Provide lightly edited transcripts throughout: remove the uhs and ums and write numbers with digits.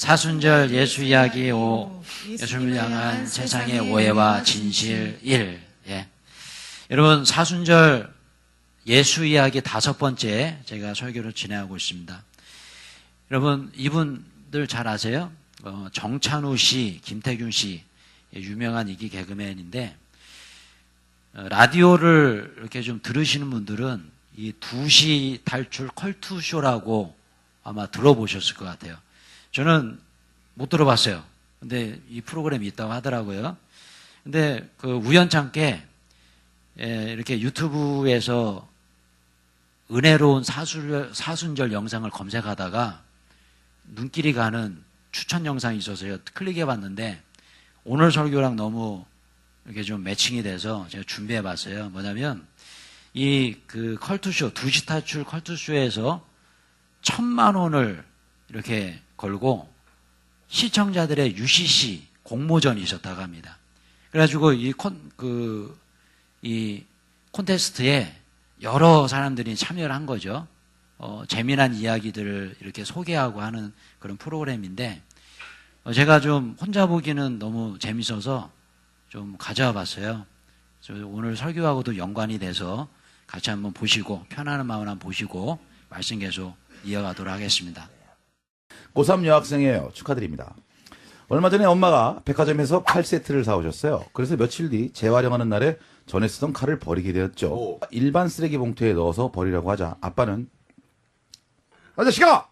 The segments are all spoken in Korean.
사순절 예수 이야기 5, 예수님을 향한 세상의 오해와 진실 1. 예. 여러분, 사순절 예수 이야기 5번째 제가 설교를 진행하고 있습니다. 여러분, 이분들 잘 아세요? 정찬우 씨, 김태균 씨, 유명한 인기 개그맨인데, 라디오를 이렇게 좀 들으시는 분들은 이 2시 탈출 컬투쇼라고 아마 들어보셨을 것 같아요. 저는 못 들어봤어요. 근데 이 프로그램이 있다고 하더라고요. 근데 그 우연찮게 이렇게 유튜브에서 은혜로운 사순절 영상을 검색하다가 눈길이 가는 추천 영상이 있어서요. 클릭해 봤는데 오늘 설교랑 너무 이렇게 좀 매칭이 돼서 제가 준비해 봤어요. 뭐냐면 이 그 컬투쇼, 2시 탈출 컬투쇼에서 1,000만 원을 이렇게 걸고 시청자들의 UCC 공모전이 있었다고 합니다. 그래가지고 이 콘테스트에 여러 사람들이 참여를 한 거죠. 재미난 이야기들을 이렇게 소개하고 하는 그런 프로그램인데, 제가 좀 혼자 보기는 너무 재밌어서 좀 가져와 봤어요. 오늘 설교하고도 연관이 돼서 같이 한번 보시고, 편안한 마음으로 한번 보시고, 말씀 계속 이어가도록 하겠습니다. 고3 여학생이에요. 축하드립니다. 얼마 전에 엄마가 백화점에서 칼 세트를 사오셨어요. 그래서 며칠 뒤 재활용하는 날에 전에 쓰던 칼을 버리게 되었죠. 일반 쓰레기 봉투에 넣어서 버리라고 하자 아빠는 아저씨가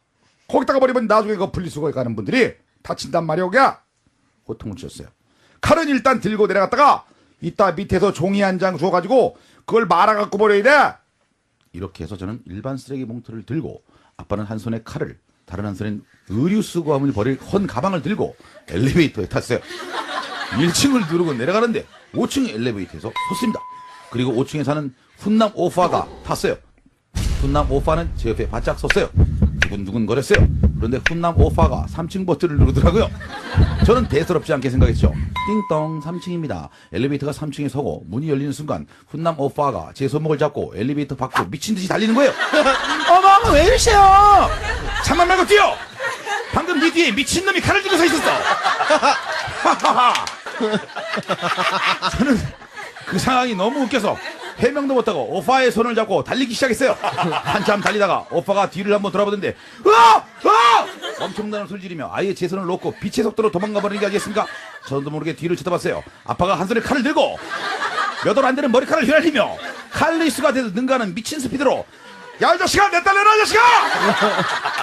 거기다가 버리면 나중에 그 분리수거에 가는 분들이 다친단 말이오. 호통을 쳤어요. 칼은 일단 들고 내려갔다가 이따 밑에서 종이 한 장 주워가지고 그걸 말아갖고 버려야 돼. 이렇게 해서 저는 일반 쓰레기 봉투를 들고 아빠는 한 손에 칼을, 다른 한 손엔 의류 수거함을 버릴 헌 가방을 들고 엘리베이터에 탔어요. 1층을 누르고 내려가는데 5층 엘리베이터에서 섰습니다. 그리고 5층에 사는 훈남 오빠가 탔어요. 훈남 오빠는 제 옆에 바짝 섰어요. 두근두근 거렸어요. 그런데 훈남 오빠가 3층 버튼을 누르더라고요. 저는 대수롭지 않게 생각했죠. 띵동 3층입니다. 엘리베이터가 3층에 서고 문이 열리는 순간 훈남 오빠가 제 손목을 잡고 엘리베이터 밖으로 미친 듯이 달리는 거예요. 어머 왜 이러세요? 참만 말고 뛰어. 방금 네 뒤에 미친놈이 칼을 들고 서 있었어. 저는 그 상황이 너무 웃겨서 해명도 못하고 오빠의 손을 잡고 달리기 시작했어요. 한참 달리다가 오빠가 뒤를 한번 돌아보는데 엄청난 소리 지르며 아예 제 손을 놓고 빛의 속도로 도망가 버리는 게 아니겠습니까? 저도 모르게 뒤를 쳐다봤어요. 아빠가 한 손에 칼을 들고 몇 월 안 되는 머리카락을 휘날리며 칼리스가 돼도 능가하는 미친 스피드로 야 이 자식아 내 딸 내놔 이 자식아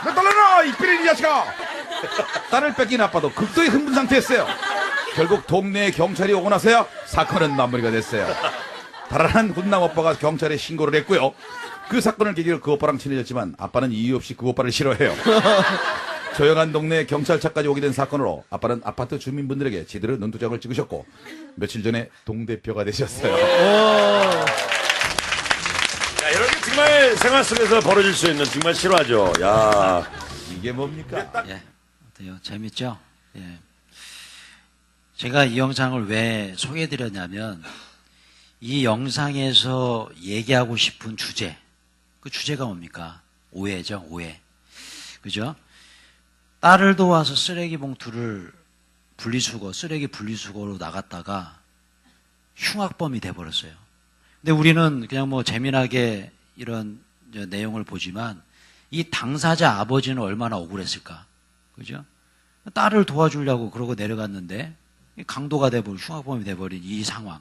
내 딸 내놔 이 삐린 이 자식아. 딸을 뺏긴 아빠도 극도의 흥분 상태였어요. 결국 동네에 경찰이 오고 나서야 사건은 마무리가 됐어요. 달아난 훈남 오빠가 경찰에 신고를 했고요. 그 사건을 계기로 그 오빠랑 친해졌지만 아빠는 이유 없이 그 오빠를 싫어해요. 조용한 동네에 경찰차까지 오게 된 사건으로 아빠는 아파트 주민분들에게 제대로 눈도장을 찍으셨고 며칠 전에 동대표가 되셨어요. 야, 이런 게 정말 생활 속에서 벌어질 수 있는 정말 실화죠. 야, 이게 뭡니까? 예. 어때요? 재밌죠? 예. 제가 이 영상을 왜 소개해드렸냐면, 이 영상에서 얘기하고 싶은 주제, 그 주제가 뭡니까? 오해죠, 오해. 그죠? 딸을 도와서 쓰레기 봉투를 쓰레기 분리수거로 나갔다가 흉악범이 돼버렸어요. 근데 우리는 그냥 뭐 재미나게 이런 내용을 보지만 이 당사자 아버지는 얼마나 억울했을까. 그죠? 딸을 도와주려고 그러고 내려갔는데 강도가 돼버린, 흉악범이 돼버린 이 상황.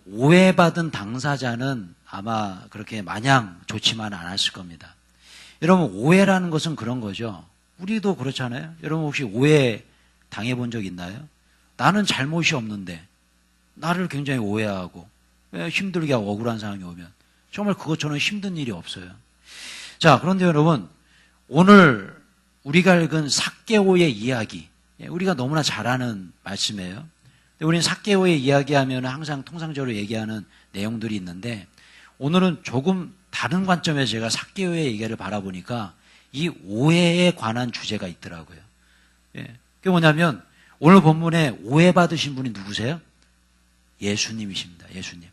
오해받은 당사자는 아마 그렇게 마냥 좋지만 않았을 겁니다. 여러분, 오해라는 것은 그런 거죠. 우리도 그렇잖아요. 여러분 혹시 오해 당해본 적 있나요? 나는 잘못이 없는데 나를 굉장히 오해하고 힘들게 하고 억울한 상황이 오면 정말 그것처럼 힘든 일이 없어요. 자, 그런데 여러분, 오늘 우리가 읽은 삭개오의 이야기, 우리가 너무나 잘 아는 말씀이에요. 우리는 삭개오의 이야기하면 항상 통상적으로 얘기하는 내용들이 있는데, 오늘은 조금 다른 관점에서 제가 삭개오의 얘기를 바라보니까 이 오해에 관한 주제가 있더라고요. 예. 그게 뭐냐면 오늘 본문에 오해받으신 분이 누구세요? 예수님이십니다. 예수님.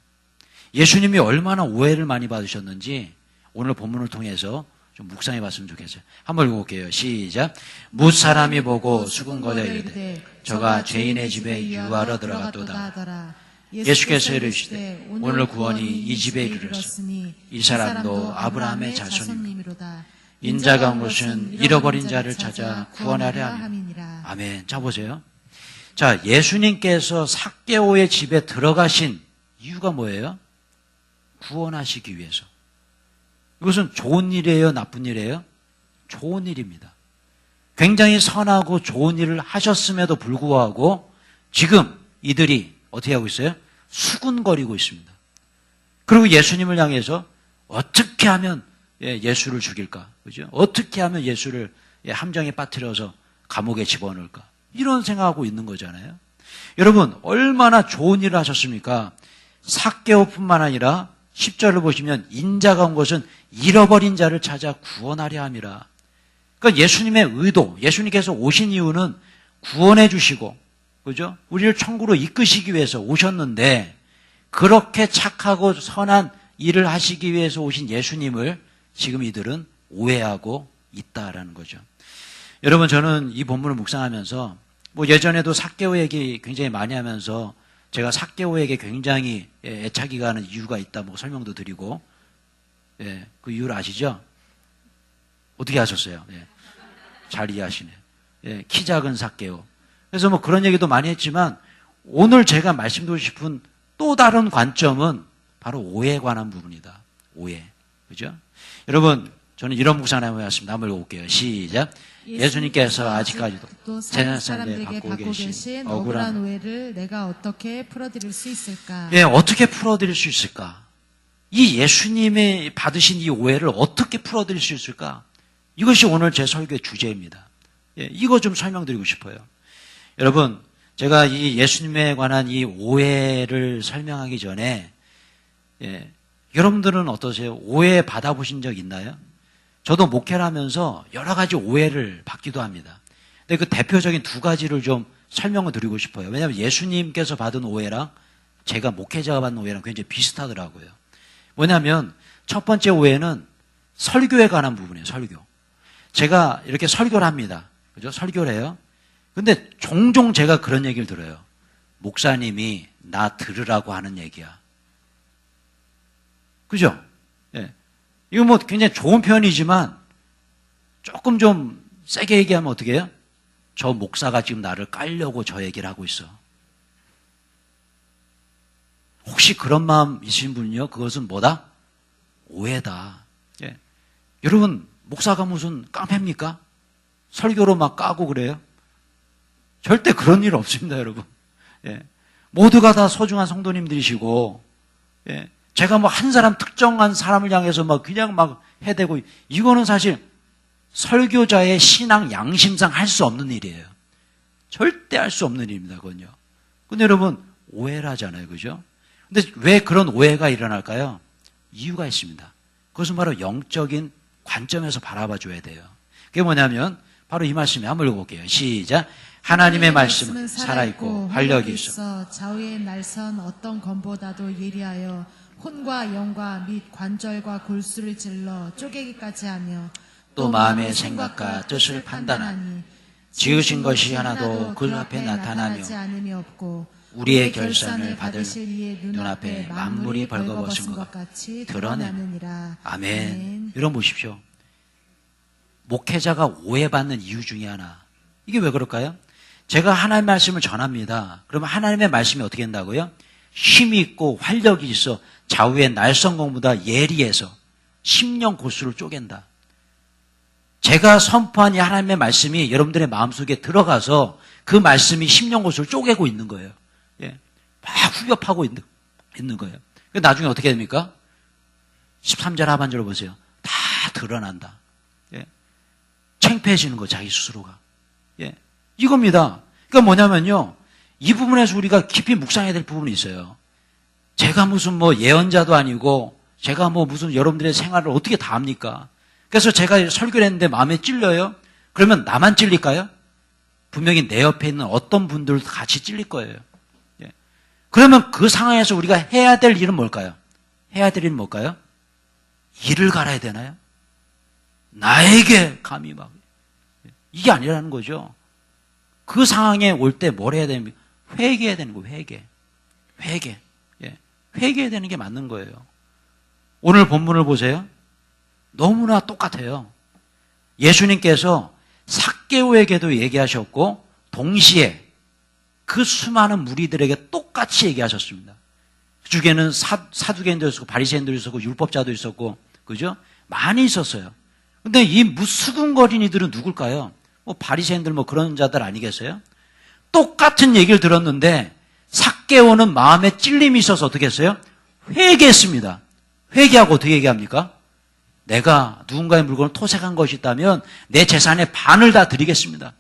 예수님이 얼마나 오해를 많이 받으셨는지 오늘 본문을 통해서 좀 묵상해 봤으면 좋겠어요. 한번 읽어볼게요. 시작. 무사람이 보고 수군거려 이르되 저가 죄인의 집에 유하러 들어갔도다. 예수께서 이르시되 오늘 구원이 이 집에 이르렀으니 이 사람도 아브라함의 자손이로다. 인자가 온 것은 잃어버린 자를 찾아 구원하려 함이라. 아멘. 자 보세요. 자, 예수님께서 삭개오의 집에 들어가신 이유가 뭐예요? 구원하시기 위해서. 이것은 좋은 일이에요? 나쁜 일이에요? 좋은 일입니다. 굉장히 선하고 좋은 일을 하셨음에도 불구하고 지금 이들이 어떻게 하고 있어요? 수군거리고 있습니다. 그리고 예수님을 향해서 어떻게 하면 예수를 죽일까? 그죠? 어떻게 하면 예수를 함정에 빠뜨려서 감옥에 집어넣을까? 이런 생각하고 있는 거잖아요. 여러분, 얼마나 좋은 일을 하셨습니까? 삭개오뿐만 아니라 10절을 보시면 인자가 온 것은 잃어버린 자를 찾아 구원하려 함이라. 그러니까 예수님의 의도, 예수님께서 오신 이유는 구원해 주시고, 그죠? 우리를 천국으로 이끄시기 위해서 오셨는데, 그렇게 착하고 선한 일을 하시기 위해서 오신 예수님을 지금 이들은 오해하고 있다라는 거죠. 여러분, 저는 이 본문을 묵상하면서, 예전에도 삭개오 얘기 굉장히 많이 하면서, 제가 삭개오에게 굉장히 애착이 가는 이유가 있다, 설명도 드리고, 그 이유를 아시죠? 어떻게 하셨어요? 잘 이해하시네요. 키 작은 삭개오. 그래서 그런 얘기도 많이 했지만, 오늘 제가 말씀드리고 싶은 또 다른 관점은 바로 오해에 관한 부분이다. 오해. 그죠? 여러분, 저는 이런 묵상을 해보았습니다. 한번 읽어볼게요. 시작. 예수님께서 아직까지도 세상 사람들에게 갖고 계신 억울한 오해를 내가 어떻게 풀어드릴 수 있을까? 어떻게 풀어드릴 수 있을까? 이 예수님이 받으신 이 오해를 어떻게 풀어드릴 수 있을까? 이것이 오늘 제 설교의 주제입니다. 이거 좀 설명드리고 싶어요. 여러분, 제가 이 예수님에 관한 이 오해를 설명하기 전에, 여러분들은 어떠세요? 오해 받아보신 적 있나요? 저도 목회를 하면서 여러 가지 오해를 받기도 합니다. 근데 그 대표적인 두 가지를 좀 설명을 드리고 싶어요. 왜냐하면 예수님께서 받은 오해랑 제가 목회자가 받는 오해랑 굉장히 비슷하더라고요. 뭐냐면 첫 번째 오해는 설교에 관한 부분이에요. 설교. 제가 이렇게 설교를 합니다. 그죠? 설교를 해요. 근데 종종 제가 그런 얘기를 들어요. 목사님이 나 들으라고 하는 얘기야. 그죠? 이거 굉장히 좋은 표현이지만 조금 좀 세게 얘기하면 어떻게 해요? 저 목사가 지금 나를 깔려고 저 얘기를 하고 있어. 혹시 그런 마음 있으신 분은요? 그것은 뭐다? 오해다. 여러분, 목사가 무슨 깡패입니까? 설교로 막 까고 그래요? 절대 그런 일 없습니다, 여러분. 모두가 다 소중한 성도님들이시고, 제가 한 사람, 특정한 사람을 향해서 그냥 해대고, 이거는 사실 설교자의 신앙 양심상 할 수 없는 일이에요. 절대 할 수 없는 일입니다, 그건요. 근데 여러분, 오해를 하잖아요, 그죠? 근데 왜 그런 오해가 일어날까요? 이유가 있습니다. 그것은 바로 영적인 관점에서 바라봐 줘야 돼요. 그게 뭐냐면, 바로 이 말씀에 한번 읽어볼게요. 시작. 하나님의 말씀은 살아있고 활력이 있어 좌우의 날선 어떤 검보다도 예리하여 혼과 영과 및 관절과 골수를 찔러 쪼개기까지 하며 또 마음의 생각과 뜻을 판단하니 지으신 것이 하나도 그 앞에 나타나며 않음이 없고 우리의 결산을 받을 눈앞에 만물이 벌거벗은 것 같이 드러내느니라. 아멘. 여러분 보십시오. 목회자가 오해받는 이유 중에 하나. 이게 왜 그럴까요? 제가 하나님의 말씀을 전합니다. 그러면 하나님의 말씀이 어떻게 된다고요? 힘이 있고 활력이 있어 좌우의 날성공보다 예리해서 심령 고수를 쪼갠다. 제가 선포한 이 하나님의 말씀이 여러분들의 마음속에 들어가서 그 말씀이 심령 고수를 쪼개고 있는 거예요. 막 후벼파고 있는 거예요. 나중에 어떻게 됩니까? 13절 하반절을 보세요. 다 드러난다. 창피해지는 거 자기 스스로가. 이겁니다. 그러니까 뭐냐면요. 이 부분에서 우리가 깊이 묵상해야 될 부분이 있어요. 제가 무슨 예언자도 아니고 제가 무슨 여러분들의 생활을 어떻게 다 합니까? 그래서 제가 설교를 했는데 마음에 찔려요? 그러면 나만 찔릴까요? 분명히 내 옆에 있는 어떤 분들도 같이 찔릴 거예요. 그러면 그 상황에서 우리가 해야 될 일은 뭘까요? 해야 될 일은 뭘까요? 일을 갈아야 되나요? 나에게 감히 막 이게 아니라는 거죠. 그 상황에 올 때 뭘 해야 됩니까? 회개해야 되는 거예요. 회개. 예. 회개해야 되는 게 맞는 거예요. 오늘 본문을 보세요. 너무나 똑같아요. 예수님께서 삭개오에게도 얘기하셨고 동시에 그 수많은 무리들에게 똑같이 얘기하셨습니다. 그 중에는 사두개인도 있었고 바리새인도 있었고 율법자도 있었고 그죠? 많이 있었어요. 근데 이 수군거린 이들은 누굴까요? 뭐 바리새인들 뭐 그런 자들 아니겠어요? 똑같은 얘기를 들었는데 삭개오는 마음에 찔림이 있어서 어떻게 했어요? 회개했습니다. 회개하고 어떻게 얘기합니까? 내가 누군가의 물건을 토색한 것이 있다면 내 재산의 반을 다 드리겠습니다.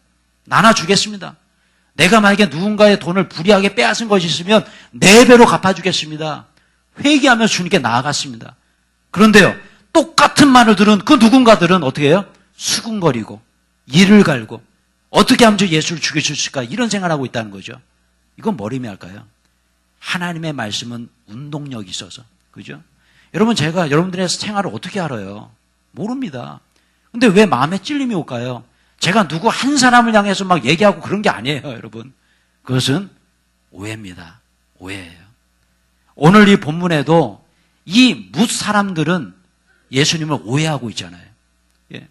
나눠주겠습니다. 내가 만약에 누군가의 돈을 불이하게 빼앗은 것이 있으면 4배로 갚아주겠습니다. 회개하면서 주님께 나아갔습니다. 그런데요, 똑같은 말을 들은 그 누군가들은 어떻게 해요? 수군거리고 이를 갈고 어떻게 하면 저 예수를 죽일 수 있을까 이런 생각을 하고 있다는 거죠. 이건 뭘 의미할까요? 하나님의 말씀은 운동력이 있어서 그죠? 여러분 제가 여러분들의 생활을 어떻게 알아요? 모릅니다. 근데 왜 마음에 찔림이 올까요? 제가 누구 한 사람을 향해서 막 얘기하고 그런 게 아니에요, 여러분. 그것은 오해입니다. 오해예요. 오늘 이 본문에도 이 뭇 사람들은 예수님을 오해하고 있잖아요. 예.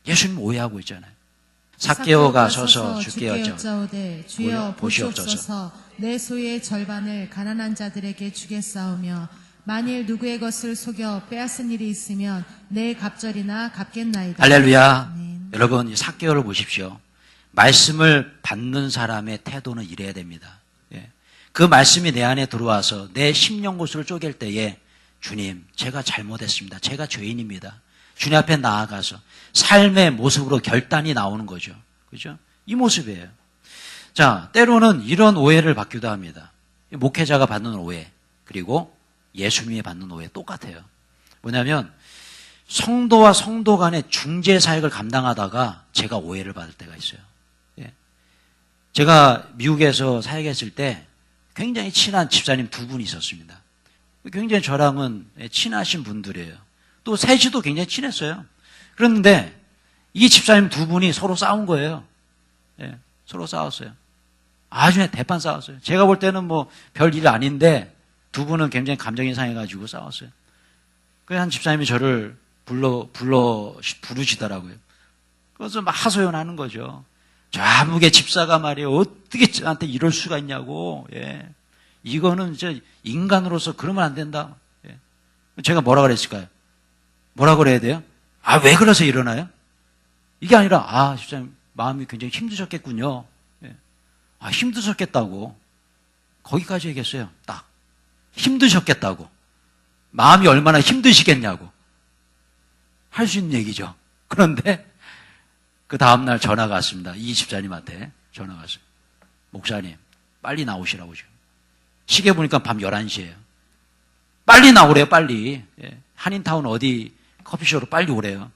예수님 오해하고 있잖아요. 삭개오가 서서 주께 여짜오되 주여 보시옵소서 내 소유의 절반을 가난한 자들에게 주겠사오며 만일 누구의 것을 속여 빼앗은 일이 있으면 내 갑절이나 갚겠나이다. 할렐루야. 아멘. 여러분 이 삭개오를 보십시오. 말씀을 받는 사람의 태도는 이래야 됩니다. 예. 그 말씀이 내 안에 들어와서 내 심령고수를 쪼갤 때에 주님 제가 잘못했습니다. 제가 죄인입니다. 주님 앞에 나아가서 삶의 모습으로 결단이 나오는 거죠. 그죠? 이 모습이에요. 자, 때로는 이런 오해를 받기도 합니다. 목회자가 받는 오해, 그리고 예수님이 받는 오해 똑같아요. 뭐냐면 성도와 성도 간의 중재 사역을 감당하다가 제가 오해를 받을 때가 있어요. 예. 제가 미국에서 사역했을 때 굉장히 친한 집사님 2분이 있었습니다. 굉장히 저랑은 친하신 분들이에요. 또 셋이도 굉장히 친했어요. 그런데 이 집사님 2분이 서로 싸운 거예요. 예, 서로 싸웠어요. 아주 대판 싸웠어요. 제가 볼 때는 뭐 별일 아닌데 2분은 굉장히 감정이 상해가지고 싸웠어요. 그 한 집사님이 저를 부르시더라고요. 그래서 막 하소연하는 거죠. 저 아무개 집사가 말이에요. 어떻게 저한테 이럴 수가 있냐고. 예. 이거는 이제 인간으로서 그러면 안 된다. 예. 제가 뭐라 그랬을까요? 뭐라 그래야 돼요? 아, 왜 그래서 일어나요? 이게 아니라, 아, 집사님, 마음이 굉장히 힘드셨겠군요. 예. 아, 힘드셨겠다고. 거기까지 얘기했어요. 딱. 힘드셨겠다고. 마음이 얼마나 힘드시겠냐고. 할 수 있는 얘기죠. 그런데, 그 다음날 전화가 왔습니다. 이 집사님한테 전화가 왔어요. 목사님, 빨리 나오시라고 지금. 시계 보니까 밤 11시예요. 빨리 나오래요, 빨리. 예. 한인타운 어디 커피숍으로 빨리 오래요.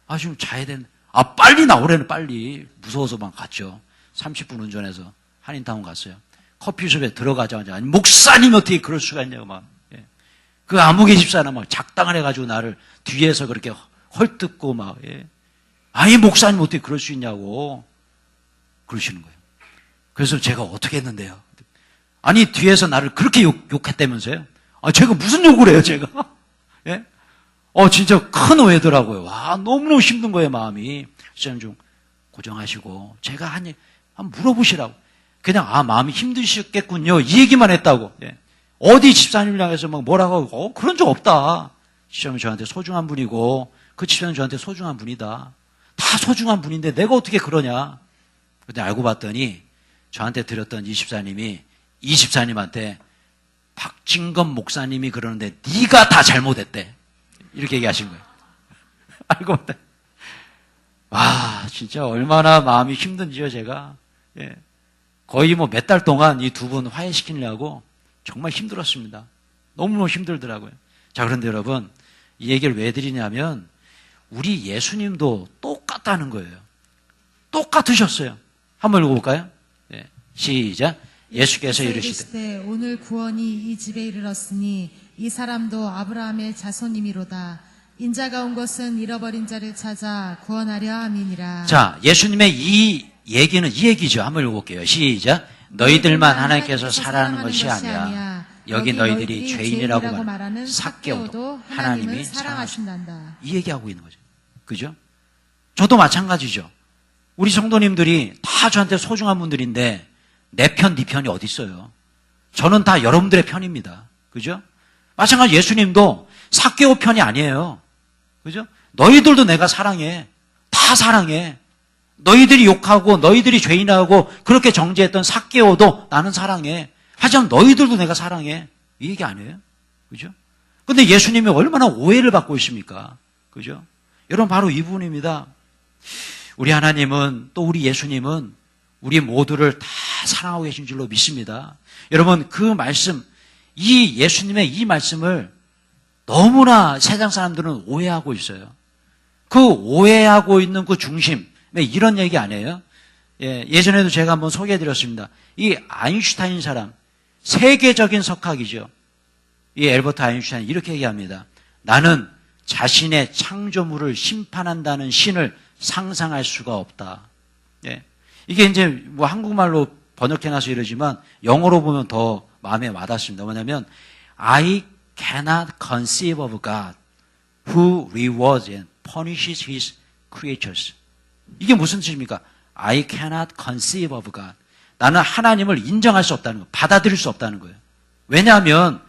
아, 지금 자야 되는데. 아, 빨리 나오래는 빨리. 무서워서만 갔죠. 30분 운전해서 한인타운 갔어요. 커피숍에 들어가자마자, 아니, 목사님이 어떻게 그럴 수가 있냐고 막. 예. 그 아무개 집사는 막 작당을 해가지고 나를 뒤에서 그렇게 헐뜯고 막, 예. 아니, 목사님 어떻게 그럴 수 있냐고. 그러시는 거예요. 그래서 제가 어떻게 했는데요? 아니, 뒤에서 나를 그렇게 욕했다면서요? 아, 제가 무슨 욕을 해요, 제가? 예? 진짜 큰 오해더라고요. 와, 너무너무 힘든 거예요, 마음이. 시장님 좀 고정하시고, 제가 한번 물어보시라고. 그냥, 아, 마음이 힘드셨겠군요. 이 얘기만 했다고. 예. 어디 집사님을 향해서 막 뭐라고 하고, 그런 적 없다. 시장님 저한테 소중한 분이고, 그 집사님 저한테 소중한 분이다. 다 소중한 분인데 내가 어떻게 그러냐. 근데 알고 봤더니, 저한테 드렸던 이 집사님이, 이 집사님한테 박진건 목사님이 그러는데 네가 다 잘못했대. 이렇게 얘기하신 거예요. 알고 봤더니. 와, 진짜 얼마나 마음이 힘든지요, 제가. 예. 거의 뭐 몇 달 동안 이 2분 화해시키려고 정말 힘들었습니다. 너무너무 힘들더라고요. 자, 그런데 여러분, 이 얘기를 왜 드리냐면, 우리 예수님도 똑같다는 거예요. 똑같으셨어요. 한번 읽어볼까요? 예. 시작. 예수께서 이르시되 오늘 구원이 이 집에 이르렀으니 이 사람도 아브라함의 자손이미로다. 인자가 온 것은 잃어버린 자를 찾아 구원하려 함이니라. 자, 예수님의 이 얘기는 이 얘기죠. 한번 읽어볼게요. 시작. 너희들만 하나님께서 사랑하는 것이 아니야. 여기 너희들이 죄인이라고 말하는 삭개오도 하나님이 사랑하신단다. 이 얘기하고 있는 거죠. 그죠? 저도 마찬가지죠. 우리 성도님들이 다 저한테 소중한 분들인데 내 편, 네 편이 어디 있어요? 저는 다 여러분들의 편입니다. 그죠? 마찬가지 예수님도 삭개오 편이 아니에요. 그죠? 너희들도 내가 사랑해. 다 사랑해. 너희들이 욕하고 너희들이 죄인하고 그렇게 정죄했던 삭개오도 나는 사랑해. 하지만 너희들도 내가 사랑해. 이 얘기 아니에요? 그죠? 근데 예수님이 얼마나 오해를 받고 있습니까? 그죠? 여러분 바로 이 부분입니다. 우리 하나님은 또 우리 예수님은 우리 모두를 다 사랑하고 계신 줄로 믿습니다. 여러분 그 말씀, 이 예수님의 이 말씀을 너무나 세상 사람들은 오해하고 있어요. 그 오해하고 있는 그 중심에 이런 얘기 아니에요? 예전에도 제가 한번 소개해드렸습니다. 이 아인슈타인 사람, 세계적인 석학이죠. 이 엘버트 아인슈타인 이렇게 얘기합니다. 나는 자신의 창조물을 심판한다는 신을 상상할 수가 없다. 이게 이제 뭐 한국말로 번역해놔서 이러지만 영어로 보면 더 마음에 와닿습니다. 뭐냐면 I cannot conceive of God who rewards and punishes his creatures. 이게 무슨 뜻입니까? I cannot conceive of God. 나는 하나님을 인정할 수 없다는 거예요. 받아들일 수 없다는 거예요. 왜냐하면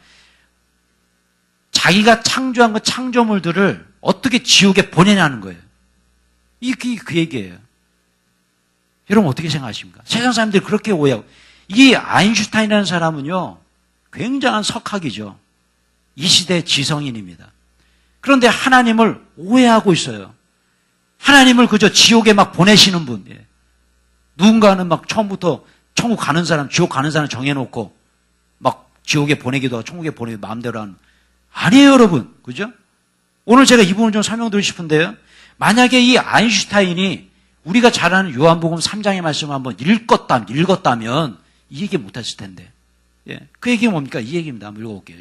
자기가 창조한 그 창조물들을 어떻게 지옥에 보내냐는 거예요. 이게 그 얘기예요. 여러분 어떻게 생각하십니까? 세상 사람들이 그렇게 오해하고. 이 아인슈타인이라는 사람은요 굉장한 석학이죠. 이 시대의 지성인입니다. 그런데 하나님을 오해하고 있어요. 하나님을 그저 지옥에 막 보내시는 분. 누군가는 막 처음부터 천국 가는 사람, 지옥 가는 사람 정해놓고 막 지옥에 보내기도 하고 천국에 보내기도 마음대로 하는. 아니에요, 여러분. 그죠? 오늘 제가 이 부분을 좀 설명드리고 싶은데요. 만약에 이 아인슈타인이 우리가 잘 아는 요한복음 3장의 말씀을 한번 읽었다면 이 얘기 못했을 텐데. 그 얘기가 뭡니까? 이 얘기입니다. 한번 읽어볼게요.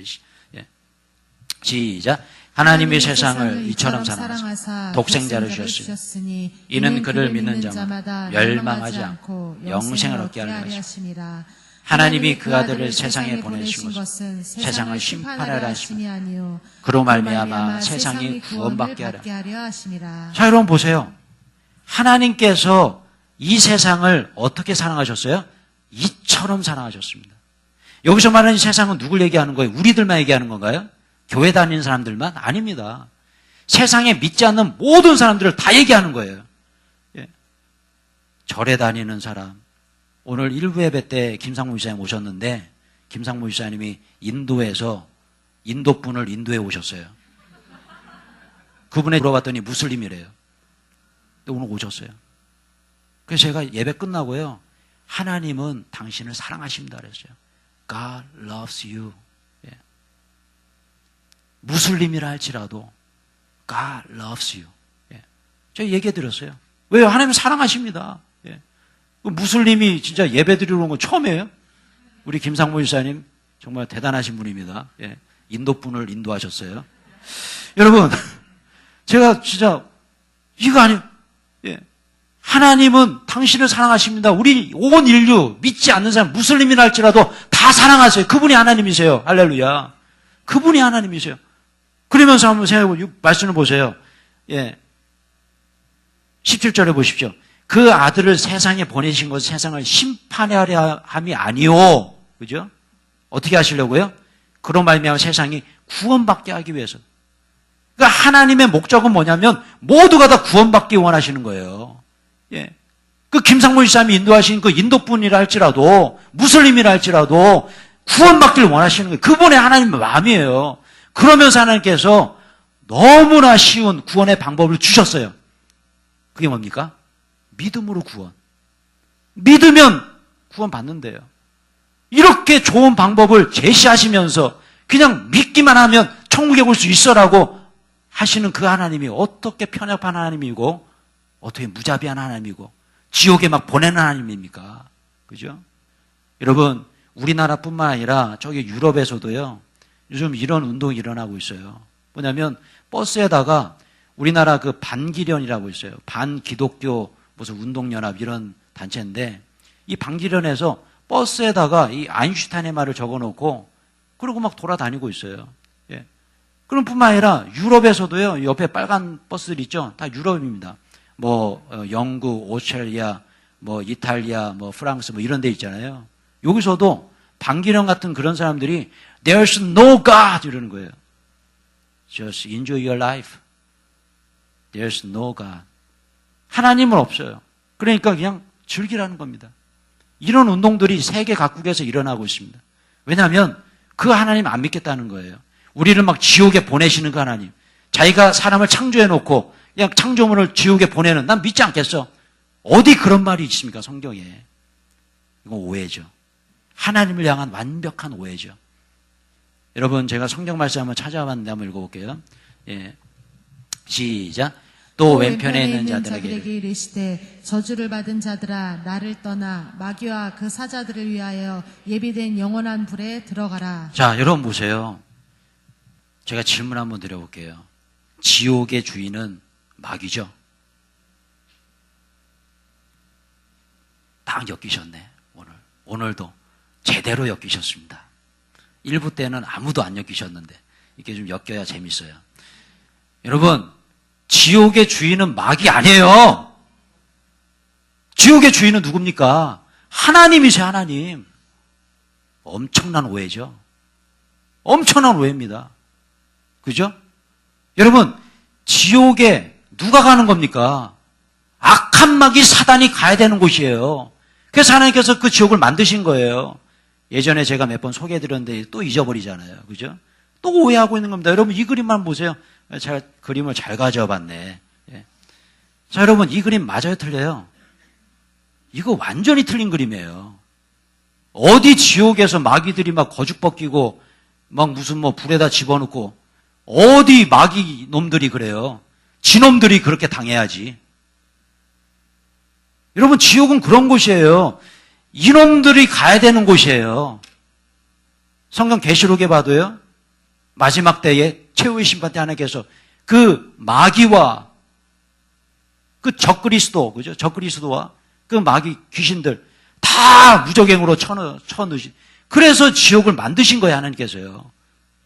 시작. 하나님이 세상을 이처럼 사랑하사 독생자를 주셨으니 이는 그를 믿는 자마다 멸망하지 않고 영생을 얻게 하려 하심이라. 하나님이 그 아들을 세상에 보내신 것은 세상을 심판하려 하심이요 그로 말미암아 세상이 구원받게 하려 하심이라. 자, 여러분 보세요. 하나님께서 이 세상을 어떻게 사랑하셨어요? 이처럼 사랑하셨습니다. 여기서 말하는 이 세상은 누굴 얘기하는 거예요? 우리들만 얘기하는 건가요? 교회 다니는 사람들만? 아닙니다. 세상에 믿지 않는 모든 사람들을 다 얘기하는 거예요. 절에 다니는 사람. 오늘 일부 예배 때 김상무 목사님 오셨는데 김상무 목사님이 인도에서 인도분을 인도에 오셨어요. 그분에 물어봤더니 무슬림이래요. 근데 오늘 오셨어요. 그래서 제가 예배 끝나고요. 하나님은 당신을 사랑하십니다 그랬어요. God loves you. 무슬림이라 할지라도 God loves you. 제가 얘기해 드렸어요. 왜요? 하나님 사랑하십니다. 무슬림이 진짜 예배 드리러 온 건 처음이에요. 우리 김상무 일사님 정말 대단하신 분입니다. 인도분을 인도하셨어요. 여러분 제가 진짜 이거 아니에요. 하나님은 당신을 사랑하십니다. 우리 온 인류 믿지 않는 사람 무슬림이라 할지라도 다 사랑하세요. 그분이 하나님이세요. 할렐루야. 그분이 하나님이세요. 그러면서 한번 생각해보세요. 말씀을 보세요. 17절에 보십시오. 그 아들을 세상에 보내신 것은 세상을 심판하려 함이 아니오. 그죠? 어떻게 하시려고요? 그로 말미암아 세상이 구원받게 하기 위해서. 그러니까 하나님의 목적은 뭐냐면 모두가 다 구원받기 원하시는 거예요. 그 김상무 일사님이 인도하신 그 인도분이라 할지라도 무슬림이라 할지라도 구원받기를 원하시는 거예요. 그분의 하나님의 마음이에요. 그러면서 하나님께서 너무나 쉬운 구원의 방법을 주셨어요. 그게 뭡니까? 믿음으로 구원. 믿으면 구원 받는데요. 이렇게 좋은 방법을 제시하시면서 그냥 믿기만 하면 천국에 올 수 있어라고 하시는 그 하나님이 어떻게 편협한 하나님이고 어떻게 무자비한 하나님이고 지옥에 막 보내는 하나님입니까? 그죠? 여러분 우리나라뿐만 아니라 저기 유럽에서도요 요즘 이런 운동이 일어나고 있어요. 뭐냐면 버스에다가 우리나라 그 반기련이라고 있어요. 반기독교 무슨 운동연합 이런 단체인데 이 반기련에서 버스에다가 이 아인슈타인의 말을 적어놓고 그러고 막 돌아다니고 있어요. 예. 그럼 뿐만 아니라 유럽에서도요. 옆에 빨간 버스들 있죠. 다 유럽입니다. 뭐 영국, 오스트레일리아, 뭐 이탈리아, 뭐 프랑스 뭐 이런 데 있잖아요. 여기서도 반기련 같은 그런 사람들이 There's no God 이러는 거예요. Just enjoy your life. There's no God. 하나님은 없어요. 그러니까 그냥 즐기라는 겁니다. 이런 운동들이 세계 각국에서 일어나고 있습니다. 왜냐하면 그 하나님 안 믿겠다는 거예요. 우리를 막 지옥에 보내시는 그 하나님. 자기가 사람을 창조해놓고 그냥 창조물을 지옥에 보내는 난 믿지 않겠어. 어디 그런 말이 있습니까 성경에. 이건 오해죠. 하나님을 향한 완벽한 오해죠. 여러분 제가 성경 말씀 한번 찾아봤는데 한번 읽어볼게요. 예. 시작. 또 왼편에 있는 자들에게 이르시되 저주를 받은 자들아 나를 떠나 마귀와 그 사자들을 위하여 예비된 영원한 불에 들어가라. 자 여러분 보세요. 제가 질문 한번 드려볼게요. 지옥의 주인은 마귀죠? 딱 엮이셨네. 오늘도 제대로 엮이셨습니다. 1부 때는 아무도 안 엮이셨는데 이렇게 좀 엮여야 재밌어요. 여러분 지옥의 주인은 마귀 아니에요. 지옥의 주인은 누굽니까? 하나님이세요. 하나님. 엄청난 오해죠. 엄청난 오해입니다. 그죠? 여러분 지옥에 누가 가는 겁니까? 악한 마귀 사단이 가야 되는 곳이에요. 그래서 하나님께서 그 지옥을 만드신 거예요. 예전에 제가 몇 번 소개해드렸는데 또 잊어버리잖아요. 그죠? 또 오해하고 있는 겁니다. 여러분 이 그림만 보세요. 그림을 잘 가져봤네. 예. 자, 여러분, 이 그림 맞아요, 틀려요? 이거 완전히 틀린 그림이에요. 어디 지옥에서 마귀들이 막 거죽 벗기고, 막 무슨 뭐 불에다 집어넣고, 어디 마귀 놈들이 그래요? 지놈들이 그렇게 당해야지. 여러분, 지옥은 그런 곳이에요. 이놈들이 가야 되는 곳이에요. 성경 계시록에 봐도요, 마지막 때에 최후의 심판 때 하나님께서 그 마귀와 그 적그리스도, 그죠? 적그리스도와 그 마귀 귀신들 다 무적행으로 쳐넣으신. 그래서 지옥을 만드신 거예요, 하나님께서요.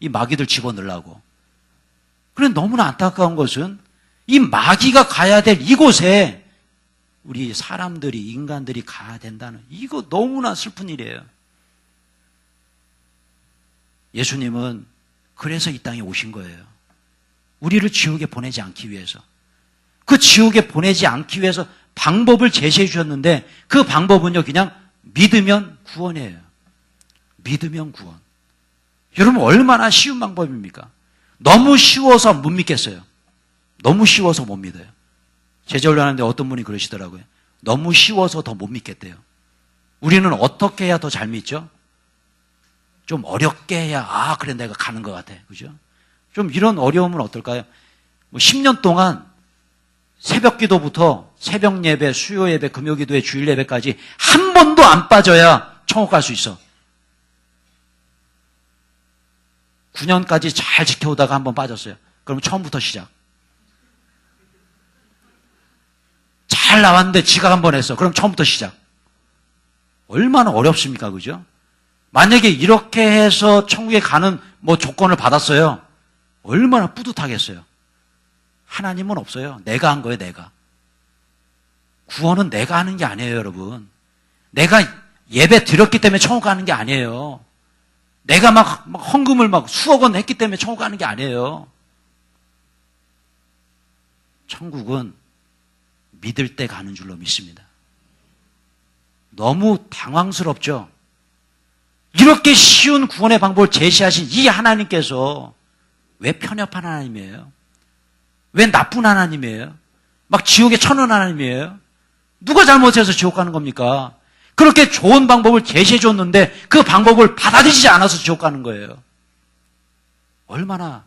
이 마귀들 집어넣으려고. 그런데 너무나 안타까운 것은 이 마귀가 가야 될 이곳에 우리 사람들이, 인간들이 가야 된다는 이거 너무나 슬픈 일이에요. 예수님은 그래서 이 땅에 오신 거예요. 우리를 지옥에 보내지 않기 위해서. 그 지옥에 보내지 않기 위해서 방법을 제시해 주셨는데 그 방법은요 그냥 믿으면 구원이에요. 믿으면 구원. 여러분 얼마나 쉬운 방법입니까? 너무 쉬워서 못 믿겠어요. 너무 쉬워서 못 믿어요. 제자훈련 하는데 어떤 분이 그러시더라고요. 너무 쉬워서 더 못 믿겠대요. 우리는 어떻게 해야 더 잘 믿죠? 좀 어렵게 해야 그래 내가 가는 것 같아. 그죠? 좀 이런 어려움은 어떨까요? 뭐 10년 동안 새벽 기도부터 새벽 예배, 수요 예배, 금요 기도회, 주일 예배까지 한 번도 안 빠져야 천국 갈 수 있어. 9년까지 잘 지켜오다가 한 번 빠졌어요. 그럼 처음부터 시작. 잘 나왔는데 지각 한 번 했어. 그럼 처음부터 시작. 얼마나 어렵습니까? 그죠? 만약에 이렇게 해서 천국에 가는 뭐 조건을 받았어요. 얼마나 뿌듯하겠어요. 하나님은 없어요. 내가 한 거예요, 내가. 구원은 내가 하는 게 아니에요, 여러분. 내가 예배 드렸기 때문에 천국 가는 게 아니에요. 내가 막 헌금을 막 수억 원 했기 때문에 천국 가는 게 아니에요. 천국은 믿을 때 가는 줄로 믿습니다. 너무 당황스럽죠? 이렇게 쉬운 구원의 방법을 제시하신 이 하나님께서 왜 편협한 하나님이에요? 왜 나쁜 하나님이에요? 막 지옥에 쳐넣은 하나님이에요? 누가 잘못해서 지옥 가는 겁니까? 그렇게 좋은 방법을 제시해 줬는데 그 방법을 받아들이지 않아서 지옥 가는 거예요. 얼마나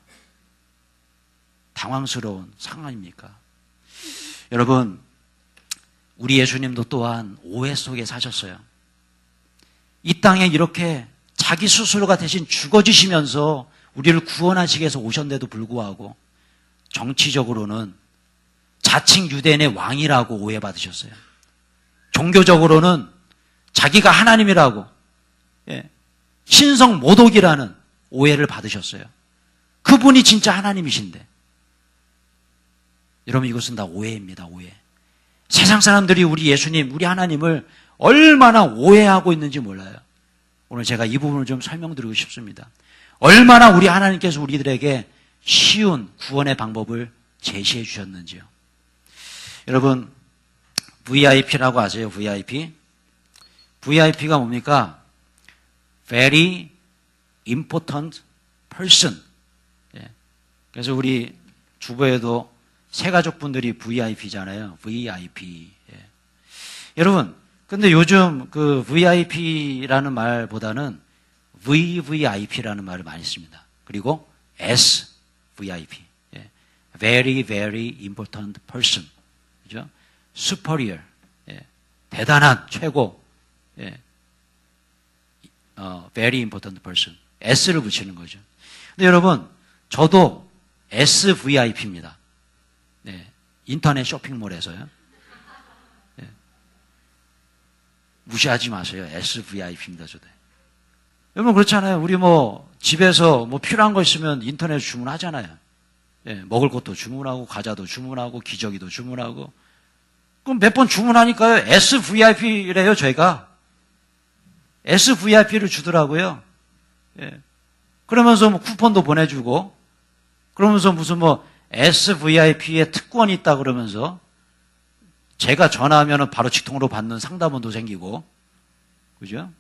당황스러운 상황입니까? 여러분, 우리 예수님도 또한 오해 속에 사셨어요. 이 땅에 이렇게 자기 스스로가 대신 죽어주시면서 우리를 구원하시기 위해서 오셨는데도 불구하고 정치적으로는 자칭 유대인의 왕이라고 오해받으셨어요. 종교적으로는 자기가 하나님이라고, 예, 신성 모독이라는 오해를 받으셨어요. 그분이 진짜 하나님이신데. 여러분, 이것은 다 오해입니다. 오해. 세상 사람들이 우리 예수님, 우리 하나님을 얼마나 오해하고 있는지 몰라요. 오늘 제가 이 부분을 좀 설명드리고 싶습니다. 얼마나 우리 하나님께서 우리들에게 쉬운 구원의 방법을 제시해 주셨는지요. 여러분, VIP라고 아세요? VIP? VIP가 뭡니까? Very important person. 예. 그래서 우리 주보에도 새 가족분들이 VIP잖아요. VIP. 예. 여러분, 근데 요즘 그 VIP라는 말보다는 VVIP라는 말을 많이 씁니다. 그리고 SVIP. 예. Very, very important person. 그죠? Superior. 예. 대단한, 최고. 예. Very important person. S를 붙이는 거죠. 근데 여러분, 저도 SVIP입니다. 네. 인터넷 쇼핑몰에서요. 네. 무시하지 마세요. SVIP입니다, 저도. 여러분, 그렇잖아요. 우리 뭐, 집에서 뭐 필요한 거 있으면 인터넷 주문하잖아요. 예, 먹을 것도 주문하고, 과자도 주문하고, 기저귀도 주문하고. 그럼 몇 번 주문하니까요. SVIP래요, 저희가. SVIP를 주더라고요. 예. 그러면서 뭐 쿠폰도 보내주고, 그러면서 무슨 뭐 SVIP의 특권이 있다 그러면서 제가 전화하면 바로 직통으로 받는 상담원도 생기고, 그죠?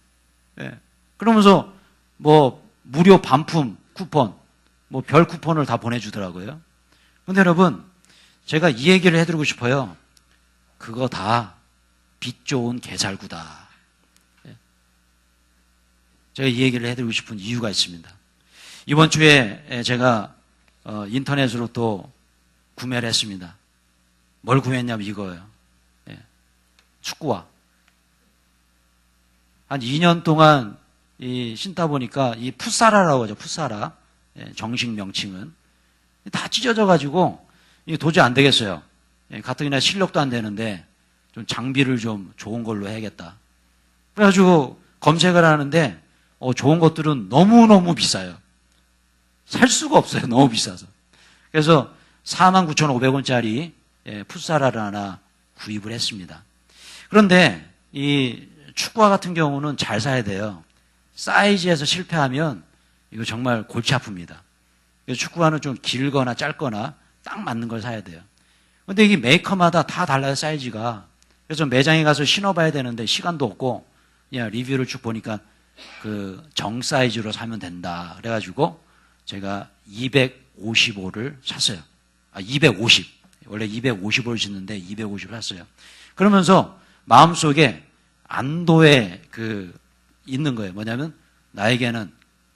예. 그러면서 뭐 무료 반품 쿠폰, 뭐 별 쿠폰을 다 보내주더라고요. 근데 여러분, 제가 이 얘기를 해드리고 싶어요. 그거 다 빚 좋은 개살구다. 제가 이 얘기를 해드리고 싶은 이유가 있습니다. 이번 주에 제가 인터넷으로 또 구매를 했습니다. 뭘 구매했냐면 이거예요. 예. 축구화. 한 2년 동안 신다 보니까 이 풋사라라고 하죠. 풋사라. 예, 정식 명칭은. 다 찢어져가지고 이게 도저히 안 되겠어요. 예, 가뜩이나 실력도 안 되는데 좀 장비를 좀 좋은 걸로 해야겠다. 그래가지고 검색을 하는데 좋은 것들은 너무너무 비싸요. 살 수가 없어요. 너무 비싸서. 그래서 49,500원짜리 풋사라를 하나 구입을 했습니다. 그런데 이 축구화 같은 경우는 잘 사야 돼요. 사이즈에서 실패하면 이거 정말 골치 아픕니다. 그래서 축구화는 좀 길거나 짧거나 딱 맞는 걸 사야 돼요. 근데 이게 메이커마다 다 달라요, 사이즈가. 그래서 매장에 가서 신어봐야 되는데 시간도 없고 그냥 리뷰를 쭉 보니까 그 정 사이즈로 사면 된다. 그래가지고 제가 255를 샀어요. 250. 원래 255를 신는데 250을 샀어요. 그러면서 마음속에 안도의 있는 거예요. 뭐냐면 나에게는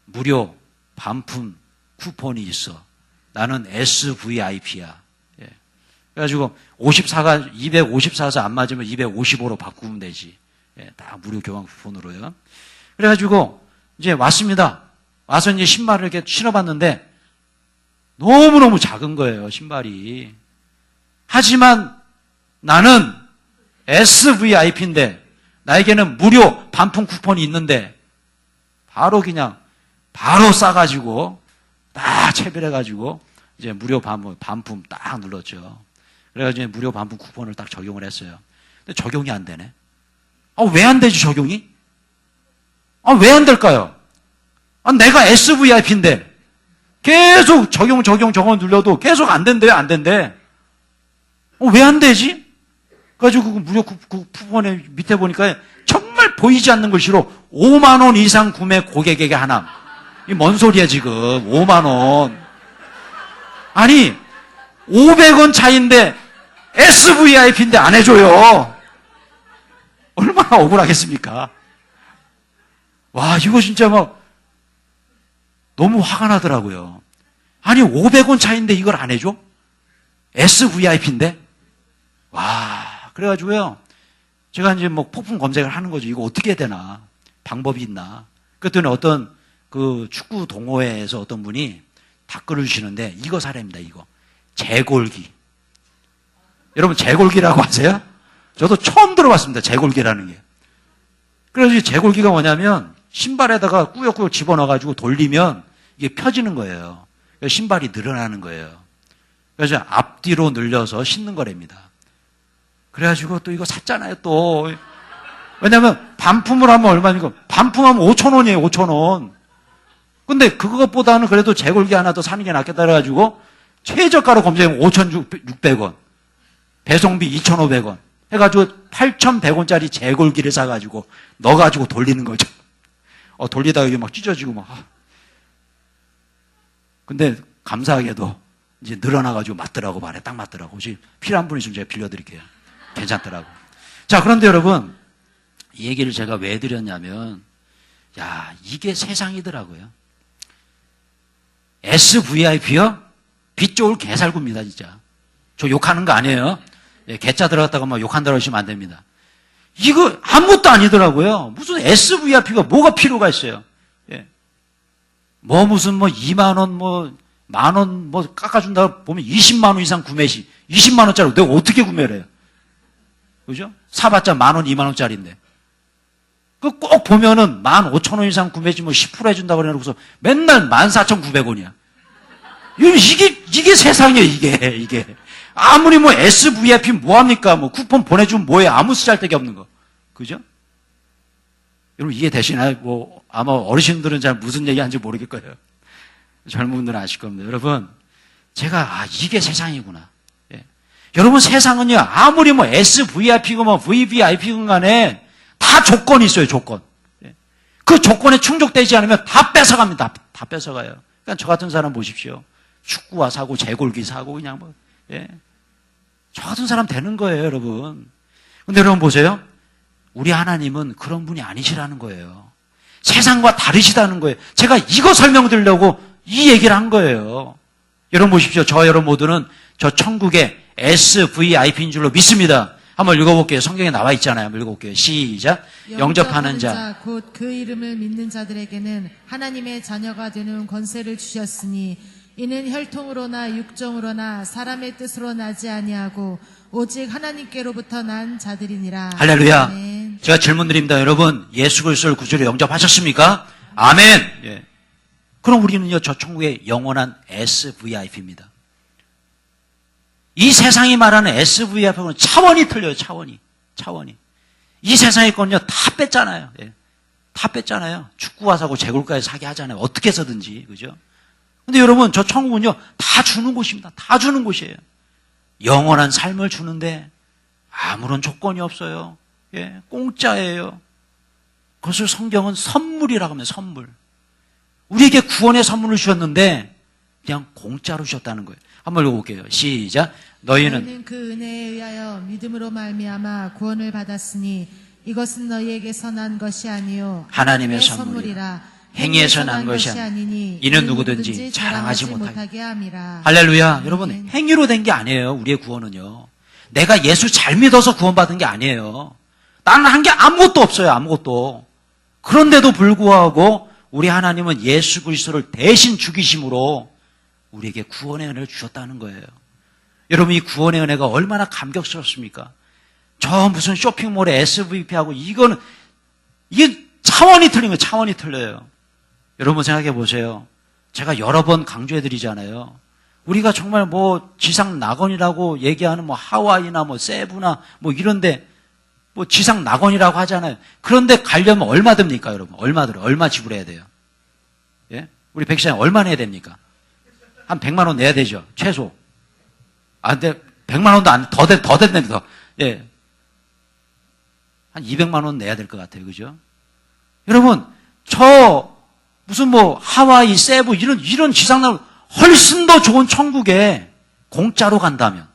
무료 반품 쿠폰이 있어. 나는 SVIP야. 예. 그래가지고 254서 안 맞으면 255로 바꾸면 되지. 예, 다 무료 교환 쿠폰으로요. 그래가지고 이제 왔습니다. 와서 이제 신발을 이렇게 신어봤는데 너무너무 작은 거예요, 신발이. 하지만 나는 SVIP인데 나에게는 무료 반품 쿠폰이 있는데 바로 싸가지고 딱 체별해가지고 이제 무료 반품 딱 눌렀죠. 그래가지고 무료 반품 쿠폰을 딱 적용을 했어요. 근데 적용이 안 되네. 왜 안 되지, 적용이? 왜 안 될까요? 내가 SVIP인데 계속 적용 눌러도 계속 안 된대요, 안 된대. 왜 안 되지? 그래가지고 그 무료 쿠폰의 밑에 보니까 정말 보이지 않는 글씨로 5만 원 이상 구매 고객에게 하나. 이게 뭔 소리야, 지금. 5만 원. 아니, 500원 차이인데 SVIP인데 안 해줘요. 얼마나 억울하겠습니까? 와, 이거 진짜 너무 화가 나더라고요. 아니, 500원 차이인데 이걸 안 해줘? SVIP인데? 와, 그래가지고요. 제가 이제 폭풍 검색을 하는 거죠. 이거 어떻게 해야 되나? 방법이 있나? 그랬더니 어떤 축구 동호회에서 어떤 분이 댓글을 주시는데 이거 사례입니다, 이거. 재골기. 여러분 재골기라고 아세요? 저도 처음 들어봤습니다. 재골기라는 게. 그래서 이 재골기가 뭐냐면 신발에다가 꾸역꾸역 집어넣어가지고 돌리면 이게 펴지는 거예요. 그래서 신발이 늘어나는 거예요. 그래서 앞뒤로 늘려서 신는 거랍니다. 그래가지고 또 이거 샀잖아요, 또. 왜냐면 반품을 하면 얼마니까? 반품하면 5,000원이에요, 5,000원. 근데 그것보다는 그래도 재골기 하나 더 사는 게 낫겠다 그래가지고 최저가로 검색하면 5,600원. 배송비 2,500원. 해가지고 8,100원짜리 재골기를 사가지고 넣어가지고 돌리는 거죠. 돌리다가 이게 막 찢어지고 막. 근데 감사하게도 이제 늘어나가지고 맞더라고 말해. 딱 맞더라고. 혹시 필요한 분 있으면 제가 빌려드릴게요. 괜찮더라고. 자, 그런데 여러분, 이 얘기를 제가 왜 드렸냐면, 야, 이게 세상이더라고요. SVIP요? 빚 좋을 개살구입니다, 진짜. 저 욕하는 거 아니에요. 예, 개자 들어갔다가 막 욕한다고 하시면 안 됩니다. 이거 아무것도 아니더라고요. 무슨 SVIP가 뭐가 필요가 있어요. 예. 뭐 무슨 뭐 2만 원, 뭐 만 원 뭐 깎아준다고 보면 20만 원 이상 구매 시 20만 원짜리 내가 어떻게 구매를 해요? 그죠? 사봤자 10,000원, 2만 원짜리인데. 그 꼭 보면은 15,000원 이상 구매지 뭐 10% 해준다고 그래놓고서 맨날 14,900원이야. 이게 세상이에요, 이게. 아무리 뭐 SVIP 뭐합니까? 뭐 쿠폰 보내주면 뭐해? 아무 쓰잘데기 없는 거. 그죠? 여러분, 이해 되시나요? 뭐, 아마 어르신들은 잘 무슨 얘기 하는지 모르겠 거예요. 젊은 분들은 아실 겁니다. 여러분, 제가, 이게 세상이구나. 예. 여러분, 세상은요, 아무리 뭐 SVIP고 뭐 VVIP건 간에 다 조건이 있어요, 조건. 예. 그 조건에 충족되지 않으면 다 뺏어갑니다. 다 뺏어가요. 그러니까 저 같은 사람 보십시오. 축구화 사고, 재골기 사고, 그냥 뭐, 예. 저 같은 사람 되는 거예요, 여러분. 근데 여러분 보세요. 우리 하나님은 그런 분이 아니시라는 거예요. 세상과 다르시다는 거예요. 제가 이거 설명드리려고 이 얘기를 한 거예요. 여러분 보십시오. 저 여러분 모두는 저 천국의 SVIP인 줄로 믿습니다. 한번 읽어볼게요. 성경에 나와 있잖아요. 한번 읽어볼게요. 시작. 영접하는 자. 곧 그 이름을 믿는 자들에게는 하나님의 자녀가 되는 권세를 주셨으니 이는 혈통으로나 육정으로나 사람의 뜻으로 나지 아니하고 오직 하나님께로부터 난 자들이니라. 할렐루야. 아멘. 제가 질문 드립니다. 여러분, 예수 그리스도를 구주로 영접하셨습니까? 아멘. 예. 그럼 우리는요, 저 천국의 영원한 SVIP입니다. 이 세상이 말하는 SVIP는 차원이 틀려요, 차원이. 이 세상의 건요, 다 뺐잖아요. 예. 다 뺐잖아요. 축구화 사고 재골가에 사게 하잖아요. 어떻게 해서든지. 그죠? 근데 여러분, 저 천국은요, 다 주는 곳입니다. 다 주는 곳이에요. 영원한 삶을 주는데 아무런 조건이 없어요. 예, 공짜예요. 그것을 성경은 선물이라고 합니다. 선물. 우리에게 구원의 선물을 주셨는데 그냥 공짜로 주셨다는 거예요. 한번 읽어볼게요. 시작. 너희는 그 은혜에 의하여 믿음으로 말미암아 구원을 받았으니 이것은 너희에게서 난 것이 아니요 하나님의 선물이라. 행위에서 난 것이 아니니 이는 누구든지 자랑하지 못하게 함이라. 할렐루야. 여러분, 행위로 된 게 아니에요. 우리의 구원은요. 내가 예수 잘 믿어서 구원받은 게 아니에요. 나는 한 게 아무것도 없어요. 아무것도. 그런데도 불구하고 우리 하나님은 예수 그리스도를 대신 죽이심으로 우리에게 구원의 은혜를 주셨다는 거예요. 여러분, 이 구원의 은혜가 얼마나 감격스럽습니까? 저 무슨 쇼핑몰에 SVP하고 이게 차원이 틀린 거예요. 차원이 틀려요. 여러분 생각해 보세요. 제가 여러 번 강조해 드리잖아요. 우리가 정말 뭐 지상 낙원이라고 얘기하는 뭐 하와이나 뭐 세부나 뭐 이런데 뭐 지상 낙원이라고 하잖아요. 그런데 가려면 얼마 듭니까, 여러분? 얼마 들어요? 얼마 지불해야 돼요? 예? 우리 백 시장 얼마 내야 됩니까? 한 100만 원 내야 되죠. 최소. 근데 100만 원도 더 된답니다. 예. 한 200만 원 내야 될 것 같아요. 그죠? 여러분, 무슨 뭐 하와이, 세부 이런 지상낙원 훨씬 더 좋은 천국에 공짜로 간다면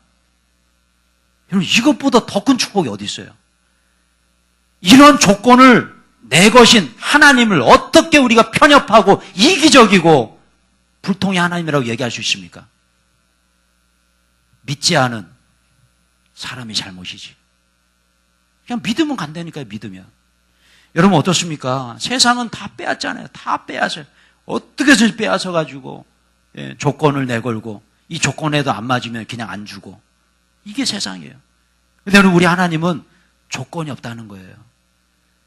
여러분, 이것보다 더 큰 축복이 어디 있어요? 이런 조건을 내것인 하나님을 어떻게 우리가 편협하고 이기적이고 불통의 하나님이라고 얘기할 수 있습니까? 믿지 않은 사람이 잘못이지. 그냥 믿으면 간다니까요. 믿으면. 여러분 어떻습니까? 세상은 다 빼앗잖아요. 다 빼앗어요. 어떻게 해서 빼앗아가지고 조건을 내걸고 이 조건에도 안 맞으면 그냥 안 주고. 이게 세상이에요. 근데 우리 하나님은 조건이 없다는 거예요.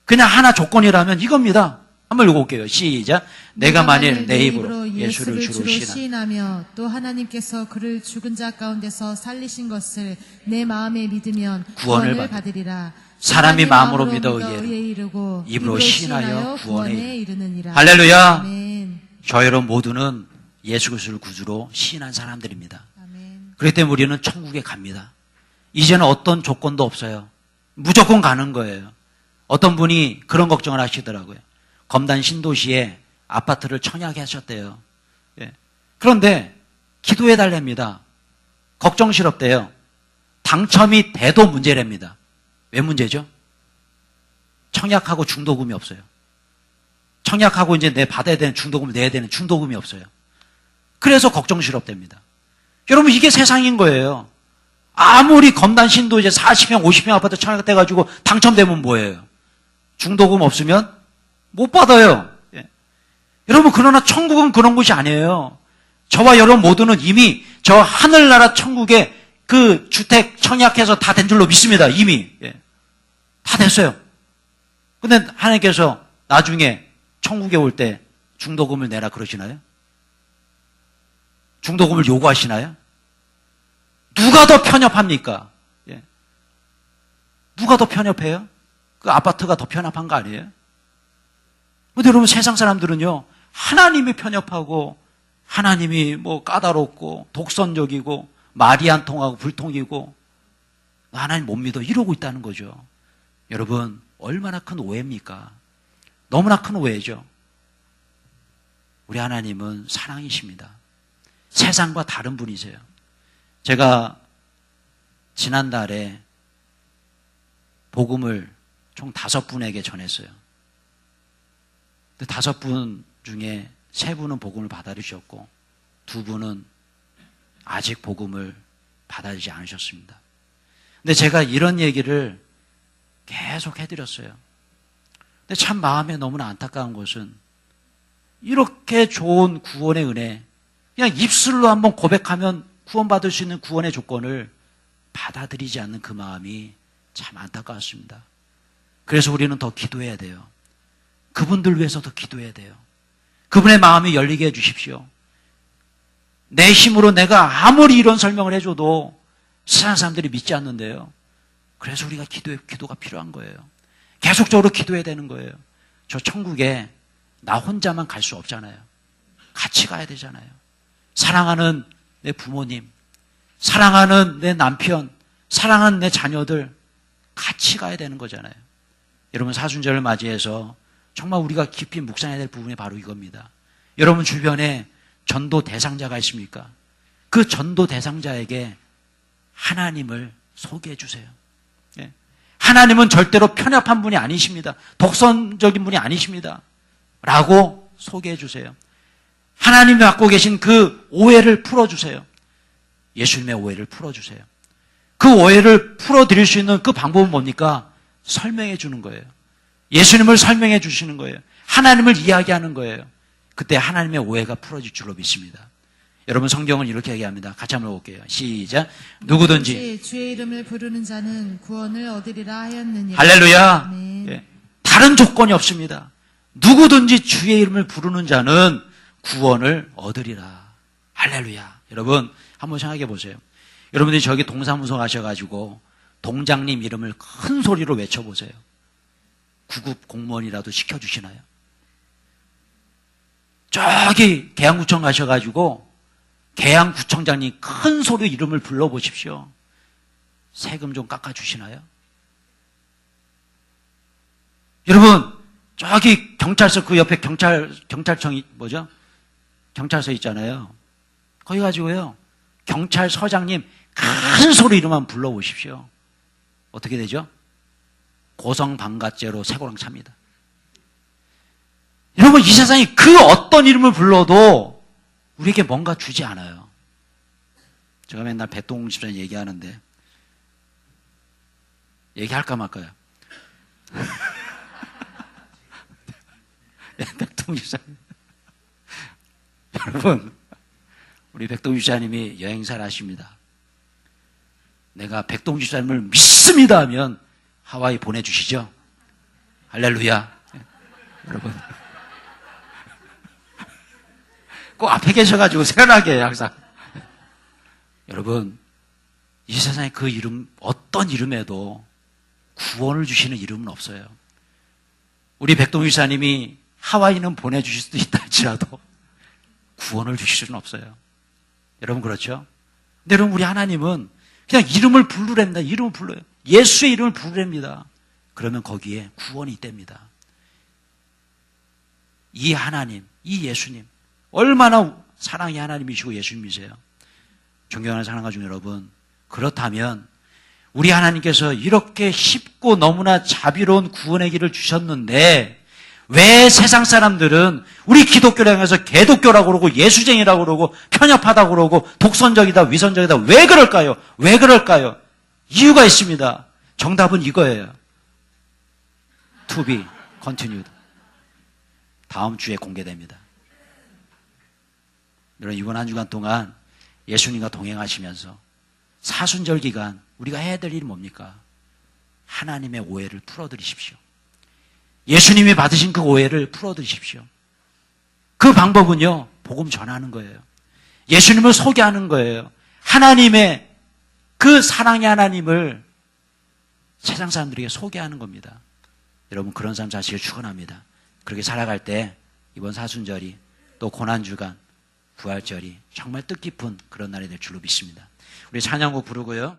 그냥 하나 조건이라면 이겁니다. 한번 읽어볼게요. 시작. 내가 만일 내 입으로 예수를 주로 시인하며 또 하나님께서 그를 죽은 자 가운데서 살리신 것을 내 마음에 믿으면 구원을 받으리라. 사람이 마음으로 믿어 의에 이르고 입으로 시인하여 구원에 이르느니라. 할렐루야. 아멘. 저 여러분 모두는 예수 그리스도를 구주로 시인한 사람들입니다. 아멘. 그렇기 때문에 우리는 천국에 갑니다. 이제는 어떤 조건도 없어요. 무조건 가는 거예요. 어떤 분이 그런 걱정을 하시더라고요. 검단 신도시에 아파트를 청약해 하셨대요. 예. 그런데 기도해 달랍니다. 걱정스럽대요. 당첨이 돼도 문제랍니다. 왜 문제죠? 청약하고 중도금이 없어요. 청약하고 이제 내 받아야 되는 중도금을 내야 되는 중도금이 없어요. 그래서 걱정스럽답니다. 여러분 이게 세상인 거예요. 아무리 검단 신도 이제 40평, 50평 아파트 청약돼가지고 당첨되면 뭐예요? 중도금 없으면 못 받아요. 예. 여러분 그러나 천국은 그런 곳이 아니에요. 저와 여러분 모두는 이미 저 하늘나라 천국에 그 주택 청약해서 다 된 줄로 믿습니다. 이미. 예. 다 됐어요. 근데 하나님께서 나중에 천국에 올 때 중도금을 내라 그러시나요? 중도금을 요구하시나요? 누가 더 편협합니까? 예. 누가 더 편협해요? 그 아파트가 더 편협한 거 아니에요? 근데 여러분 세상 사람들은요, 하나님이 편협하고, 하나님이 뭐 까다롭고, 독선적이고, 말이 안 통하고, 불통이고, 하나님 못 믿어. 이러고 있다는 거죠. 여러분, 얼마나 큰 오해입니까? 너무나 큰 오해죠. 우리 하나님은 사랑이십니다. 세상과 다른 분이세요. 제가 지난달에 복음을 총 5분에게 전했어요. 근데 5분 중에 3분은 복음을 받아들이셨고 2분은 아직 복음을 받아들이지 않으셨습니다. 근데 제가 이런 얘기를 계속 해드렸어요. 근데 참 마음에 너무나 안타까운 것은 이렇게 좋은 구원의 은혜, 그냥 입술로 한번 고백하면 구원받을 수 있는 구원의 조건을 받아들이지 않는 그 마음이 참 안타까웠습니다. 그래서 우리는 더 기도해야 돼요. 그분들 위해서 더 기도해야 돼요. 그분의 마음이 열리게 해주십시오. 내 힘으로 내가 아무리 이런 설명을 해줘도 세상 사람들이 믿지 않는데요. 그래서 우리가 기도가 필요한 거예요. 계속적으로 기도해야 되는 거예요. 저 천국에 나 혼자만 갈 수 없잖아요. 같이 가야 되잖아요. 사랑하는 내 부모님, 사랑하는 내 남편, 사랑하는 내 자녀들 같이 가야 되는 거잖아요. 여러분 사순절을 맞이해서 정말 우리가 깊이 묵상해야 될 부분이 바로 이겁니다. 여러분 주변에 전도 대상자가 있습니까? 그 전도 대상자에게 하나님을 소개해 주세요. 예. 하나님은 절대로 편협한 분이 아니십니다. 독선적인 분이 아니십니다. 라고 소개해 주세요. 하나님이 갖고 계신 그 오해를 풀어주세요. 예수님의 오해를 풀어주세요. 그 오해를 풀어드릴 수 있는 그 방법은 뭡니까? 설명해 주는 거예요. 예수님을 설명해 주시는 거예요. 하나님을 이야기하는 거예요. 그때 하나님의 오해가 풀어질 줄로 믿습니다. 여러분 성경은 이렇게 얘기합니다. 같이 한번 볼게요. 시작. 누구든지 주의 이름을 부르는 자는 구원을 얻으리라 하였느니라. 할렐루야. 아멘. 예. 다른 조건이 없습니다. 누구든지 주의 이름을 부르는 자는 구원을 얻으리라. 할렐루야. 여러분 한번 생각해 보세요. 여러분들이 저기 동사무소 가셔가지고 동장님 이름을 큰 소리로 외쳐보세요. 구급 공무원이라도 시켜주시나요? 저기 계양구청 가셔가지고 계양구청장님 큰 소리로 이름을 불러보십시오. 세금 좀 깎아주시나요? 여러분 저기 경찰서 그 옆에 경찰청이 뭐죠? 경찰서 있잖아요. 거기 가지고요 경찰서장님 큰 소리 이름만 불러보십시오. 어떻게 되죠? 고성방가죄로 쇠고랑 찹니다. 여러분 이 세상에 그 어떤 이름을 불러도 우리에게 뭔가 주지 않아요. 제가 맨날 백동 집사님 얘기하는데 얘기할까 말까요? 백동 집사님 여러분 우리 백동주 집사님이 여행사를 하십니다. 내가 백동주 집사님을 믿습니다 하면 하와이 보내주시죠. 할렐루야. 여러분. 꼭 앞에 계셔가지고 생각나게 해요, 항상. 여러분, 이 세상에 그 이름, 어떤 이름에도 구원을 주시는 이름은 없어요. 우리 백동주 집사님이 하와이는 보내주실 수도 있다 할지라도 구원을 주실 수는 없어요. 여러분 그렇죠? 근데 여러분 우리 하나님은 그냥 이름을 부르랍니다. 이름을 불러요. 예수의 이름을 부르랍니다. 그러면 거기에 구원이 있답니다. 이 하나님, 이 예수님 얼마나 사랑의 하나님이시고 예수님이세요. 존경하는 사랑하는 여러분, 그렇다면 우리 하나님께서 이렇게 쉽고 너무나 자비로운 구원의 길을 주셨는데 왜 세상 사람들은 우리 기독교를 향해서 개독교라고 그러고 예수쟁이라고 그러고 편협하다고 그러고 독선적이다 위선적이다 왜 그럴까요? 왜 그럴까요? 이유가 있습니다. 정답은 이거예요. To be continued. 다음 주에 공개됩니다. 여러분 이번 한 주간 동안 예수님과 동행하시면서 사순절 기간 우리가 해야 될 일이 뭡니까? 하나님의 오해를 풀어드리십시오. 예수님이 받으신 그 오해를 풀어드리십시오. 그 방법은요, 복음 전하는 거예요. 예수님을 소개하는 거예요. 하나님의 그 사랑의 하나님을 세상 사람들에게 소개하는 겁니다. 여러분 그런 사람 자식을 축원합니다. 그렇게 살아갈 때 이번 사순절이 또 고난주간 부활절이 정말 뜻깊은 그런 날이 될 줄로 믿습니다. 우리 찬양곡 부르고요.